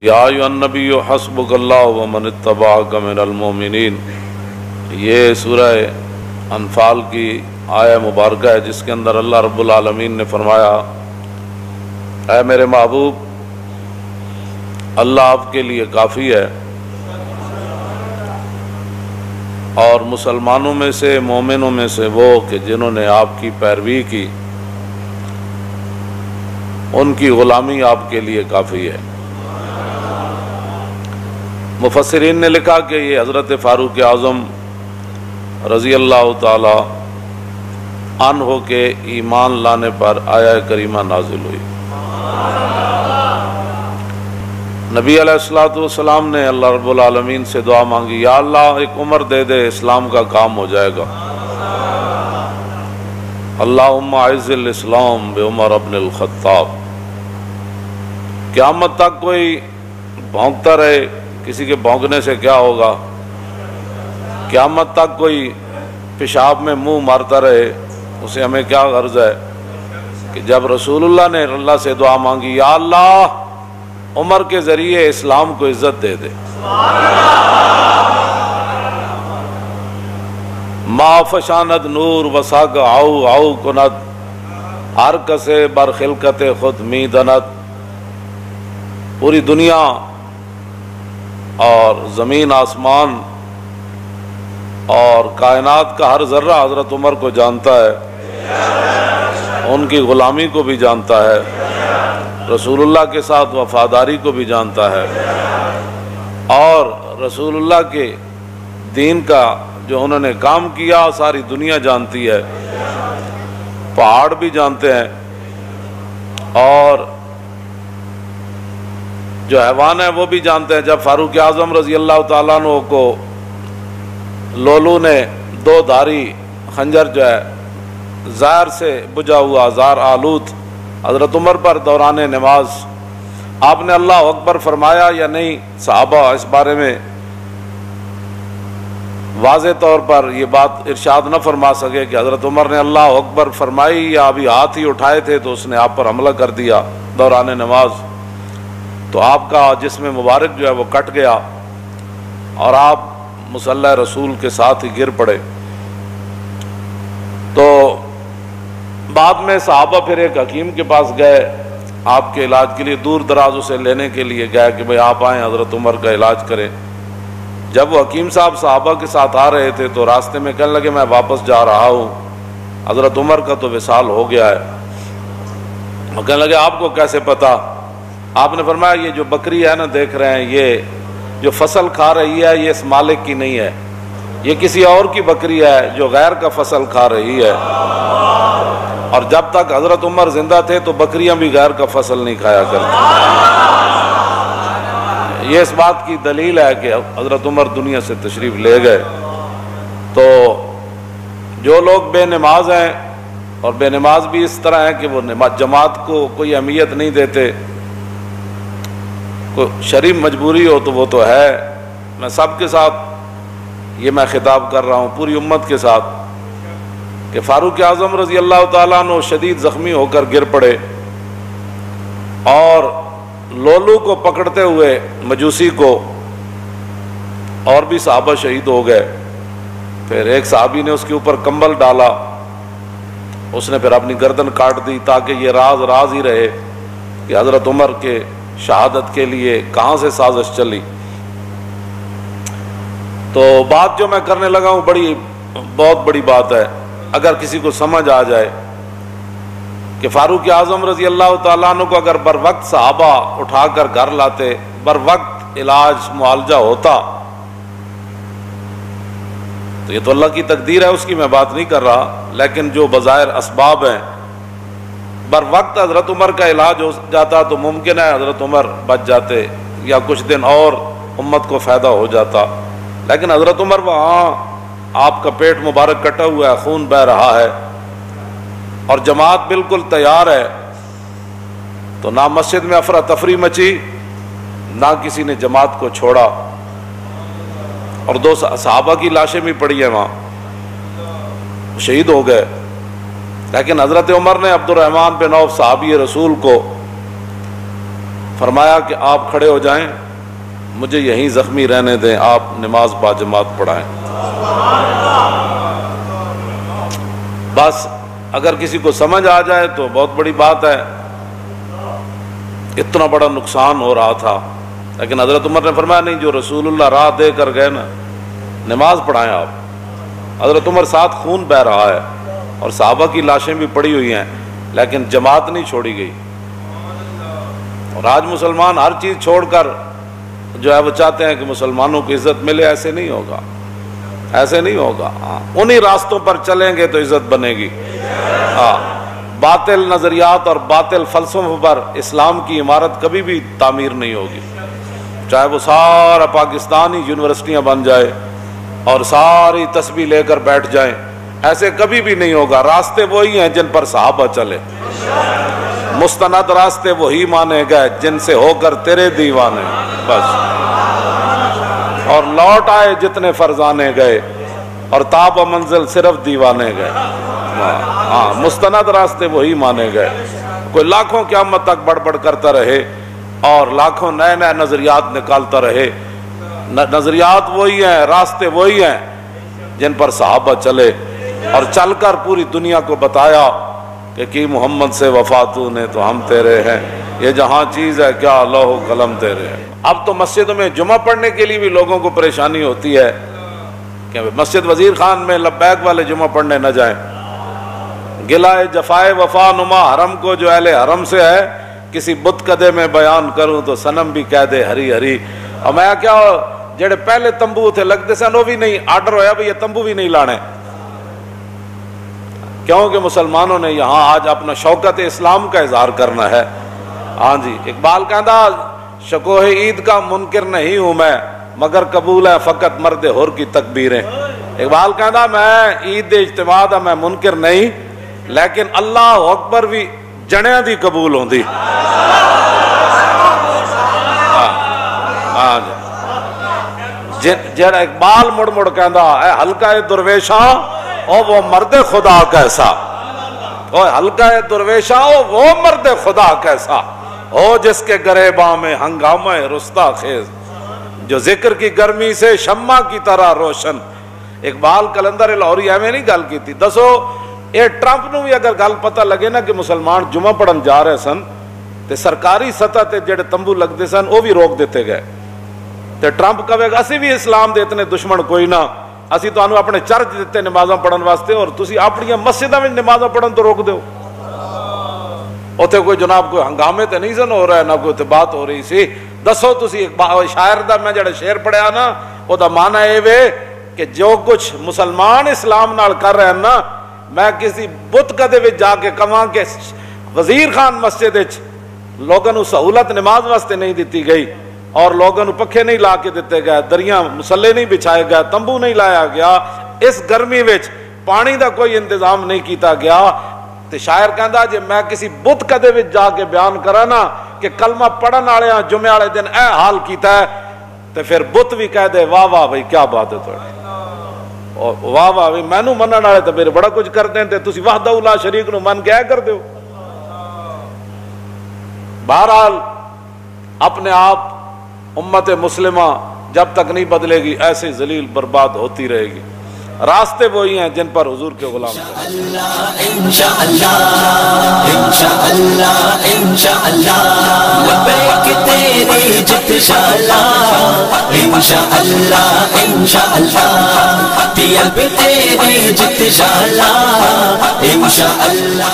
یا ایھا النبی حسبک اللہ ومن اتبعک من المؤمنین، یہ سورہ انفال کی آیہ مبارکہ ہے جس کے اندر اللہ رب العالمین نے فرمایا، اے میرے محبوب، اللہ آپ کے لیے کافی ہے، اور مسلمانوں میں سے، مومنوں میں سے وہ کہ جنہوں نے آپ کی پیروی کی، ان کی غلامی آپ کے لیے کافی ہے۔ مفسرین نے لکھا کہ یہ حضرت فاروق اعظم رضی اللہ تعالی عنہ کے ایمان لانے پر آیہ کریمہ نازل ہوئی۔ نبی علیہ السلام نے اللہ رب العالمین سے دعا مانگی، یا اللہ ایک عمر دے دے، اسلام کا کام ہو جائے گا۔ اللہم اعز الاسلام بعمر ابن الخطاب۔ قیامت تک کوئی بھونکتا رہے، کسی کے بھونکنے سے کیا ہوگا؟ قیامت تک کوئی پیشاب میں منہ مارتا رہے، اسے ہمیں کیا غرض ہے؟ کہ جب رسول اللہ نے اللہ سے دعا مانگی، یا اللہ عمر کے ذریعے اسلام کو عزت دے دے۔ ما فشاند نور وساق عو عو کند، ہر کسے بر خلقت خود می دند۔ پوری دنیا اور زمین آسمان اور کائنات کا ہر ذرہ حضرت عمر کو جانتا ہے، ان کی غلامی کو بھی جانتا ہے، رسول اللہ کے ساتھ وفاداری کو بھی جانتا ہے، اور رسول اللہ کے دین کا جو انہوں نے کام کیا ساری دنیا جانتی ہے، پہاڑ بھی جانتے ہیں، اور جو حیوان ہے وہ بھی جانتے ہیں۔ جب فاروق اعظم رضی اللہ تعالیٰ عنہ کو لولو نے دو دھاری خنجر جو ہے زہر سے بجھا ہوا، زہر آلود حضرت عمر پر دوران نماز، آپ نے اللہ اکبر فرمایا یا نہیں؟ صحابہ اس بارے میں واضح طور پر یہ بات ارشاد نہ فرما سکے کہ حضرت عمر نے اللہ اکبر فرمائی یا ابھی ہاتھ ہی اٹھائے تھے تو اس نے آپ پر حملہ کر دیا دوران نماز، تو آپ کا جسم مبارک جو ہے وہ کٹ گیا اور آپ مصلی رسول کے ساتھ ہی گر پڑے۔ تو بعد میں صحابہ پھر ایک حکیم کے پاس گئے، آپ کے علاج کے لیے دور دراز اسے لینے کے لیے گئے کہ بھئی آپ آئیں حضرت عمر کا علاج کریں۔ جب وہ حکیم صاحب صحابہ کے ساتھ آ رہے تھے تو راستے میں کہنے لگے، میں واپس جا رہا ہوں، حضرت عمر کا تو وصال ہو گیا ہے۔ وہ کہنے لگے، آپ کو کیسے پتا؟ آپ نے فرمایا، یہ جو بکری ہے نا دیکھ رہے ہیں، یہ جو فصل کھا رہی ہے یہ اس مالک کی نہیں ہے، یہ کسی اور کی بکری ہے جو غیر کا فصل کھا رہی ہے۔ اور جب تک حضرت عمر زندہ تھے تو بکریاں بھی غیر کا فصل نہیں کھایا کرتی۔ یہ اس بات کی دلیل ہے کہ حضرت عمر دنیا سے تشریف لے گئے۔ تو جو لوگ بے نماز ہیں، اور بے نماز بھی اس طرح ہیں کہ وہ جماعت کو کوئی اہمیت نہیں دیتے، کوئی شرعی مجبوری ہو تو وہ تو ہے، میں سب کے ساتھ یہ میں خطاب کر رہا ہوں، پوری امت کے ساتھ، کہ فاروق اعظم رضی اللہ تعالیٰ عنہ شدید زخمی ہو کر گر پڑے، اور لولو کو پکڑتے ہوئے مجوسی کو اور بھی صحابہ شہید ہو گئے۔ پھر ایک صحابی نے اس کے اوپر کمبل ڈالا، اس نے پھر اپنی گردن کاٹ دی تاکہ یہ راز ہی رہے کہ حضرت عمر کے شہادت کے لیے کہاں سے سازش چلی۔ تو بات جو میں کرنے لگا ہوں بہت بڑی بات ہے، اگر کسی کو سمجھ آ جائے کہ فاروق اعظم رضی اللہ تعالیٰ عنہ کو اگر بر وقت صحابہ اٹھا کر گھر لاتے، بر وقت علاج معالجہ ہوتا، تو یہ تو اللہ کی تقدیر ہے، اس کی میں بات نہیں کر رہا، لیکن جو بظاہر اسباب ہیں، بر وقت حضرت عمر کا علاج ہو جاتا تو ممکن ہے حضرت عمر بچ جاتے یا کچھ دن اور امت کو فائدہ ہو جاتا، لیکن حضرت عمر وہاں، آپ کا پیٹ مبارک کٹا ہوا ہے، خون بہہ رہا ہے، اور جماعت بالکل تیار ہے، تو نہ مسجد میں افراتفری مچی، نہ کسی نے جماعت کو چھوڑا، اور دو صحابہ کی لاشیں بھی پڑی ہیں وہاں، شہید ہو گئے۔ لیکن حضرت عمر نے عبد الرحمن بن عوف صحابی رسول کو فرمایا کہ آپ کھڑے ہو جائیں، مجھے یہیں زخمی رہنے دیں، آپ نماز باجماعت پڑھائیں۔ بس اگر کسی کو سمجھ آ جائے تو بہت بڑی بات ہے۔ اتنا بڑا نقصان ہو رہا تھا، لیکن حضرت عمر نے فرمایا نہیں، جو رسول اللہ راہ دے کر گئے نا، نماز پڑھائیں آپ۔ حضرت عمر ساتھ خون بہہ رہا ہے اور صحابہ کی لاشیں بھی پڑی ہوئی ہیں، لیکن جماعت نہیں چھوڑی گئی۔ اور آج مسلمان ہر چیز چھوڑ کر جو ہے وہ چاہتے ہیں کہ مسلمانوں کو عزت ملے، ایسے نہیں ہوگا، ایسے نہیں ہوگا۔ انہی راستوں پر چلیں گے تو عزت بنے گی۔ باطل نظریات اور باطل فلسفوں پر اسلام کی عمارت کبھی بھی تعمیر نہیں ہوگی، چاہے وہ سارا پاکستانی یونیورسٹیاں بن جائے اور ساری تسبیح لے کر بیٹھ جائیں، ایسے کبھی بھی نہیں ہوگا۔ راستے وہی ہیں جن پر صحابہ چلے، مستند راستے وہی مانے گئے جن سے ہو کر تیرے دیوانے، بس۔ اور لوٹ آئے جتنے فرزانے گئے اور تاب و منزل صرف دیوانے گئے۔ مستند راستے وہی مانے گئے۔ کوئی لاکھوں قیامت تک بڑبڑ کرتا رہے اور لاکھوں نئے نئے نظریات نکالتا رہے، نظریات وہی ہیں، راستے وہی ہیں جن پر صحابہ چلے اور چل کر پوری دنیا کو بتایا کہ کی محمد سے وفاتوں نے تو ہم تیرے ہیں، یہ جہاں چیز ہے کیا لوح و قلم تیرے ہیں۔ اب تو مسجدوں میں جمعہ پڑھنے کے لیے بھی لوگوں کو پریشانی ہوتی ہے کہ مسجد وزیر خان میں لبیک والے جمعہ پڑھنے نہ جائیں۔ گلائے جفائے وفا نما حرم کو جو اہل حرم سے ہے، کسی بت کدے میں بیان کروں تو صنم بھی کہہ دے ہری ہری۔ اور میں کیا جڑے پہلے تمبو تھے لگتے سن وہ بھی نہیں، آرڈر ہویا بھی یہ تمبو بھی نہیں لانے، کیونکہ مسلمانوں نے یہاں آج اپنا شوکت اسلام کا اظہار کرنا ہے۔ ہاں جی، اقبال کہندا شکوہ عید کا منکر نہیں ہوں میں، مگر قبول ہے فقط مرد حر کی تکبیریں۔ اقبال کہندا میں عید دے اجتماع دا میں منکر نہیں، لیکن اللہ اکبر بھی جنیاں دی قبول ہوندی۔ ہاں جی، جڑا اقبال مڑ مڑ کہندا اے حلقہ درویشاں او وہ مرد خدا کیسا، او حلقہ درویشاں او وہ مرد خدا کیسا، ہو جس کے گریباں میں ہنگامہ رستا خیز، جو ذکر کی گرمی سے شمع کی طرح روشن۔ اقبال کلندر لاہوری ایویں نہیں گل کی تھی۔ دسو اے ٹرمپ نو بھی اگر گل پتہ لگے نا کہ مسلمان جمعہ پڑھن جا رہے سن تے سرکاری سطح تے جڑے تمبو لگتے سن وہ بھی روک دیتے گئے، تے ٹرمپ کہے گا اسی بھی اسلام دے اتنے دشمن کوئی نہ، اسی تانوں اپنے چرچ دیتے نمازاں پڑھن واسطے اور تسی اپنی مسجداں وچ نمازاں پڑھن تو روک دیو۔ اوتھے کوئی جناب کوئی ہنگامے تے نہیں سن ہو رہا ہے، نہ کوئی تے بات ہو رہی سی۔ دسو تسی شاعر دا میں جڑا شعر پڑھیا نا او دا معنی اے وے کہ جو کچھ مسلمان اسلام نال کر رہے ہیں نا، میں کسی بت کدے وچ جا کے کہاں کہ وزیر خان مسجد وچ لوگوں نو سہولت نماز واسطے نہیں دیتی گئی اور لوگوں نو پکھے نہیں لا کے دیتے گئے، دریاں مسلے نہیں بچھائے گئے، تمبو نہیں لایا گیا، اس گرمی وچ پانی دا کوئی انتظام نہیں کیتا گیا، تے شاعر کہندا جے میں کسی بت کدے وچ جا کے بیان کرا نا کہ کلمہ پڑھن والے جمعے والے دن اے حال کیتا ہے، تے پھر بت بھی کہہ دے واہ واہ بھائی کیا بات ہے تھوڑی، واہ واہ بھائی مینوں منن والے تے میرے بڑا کچھ کرتے ہیں تے تسی وحدہ لا شریک نو من کے کر دیو۔ بہرحال اپنے آپ امت مسلمہ جب تک نہیں بدلے گی ایسے ذلیل برباد ہوتی رہے گی۔ راستے وہی ہیں جن پر حضور کے غلام تھے۔ انشاءاللہ انشاءاللہ انشاءاللہ لبیک تیری جت شالا، انشاءاللہ انشاءاللہ طیب تیری جت شالا، انشاءاللہ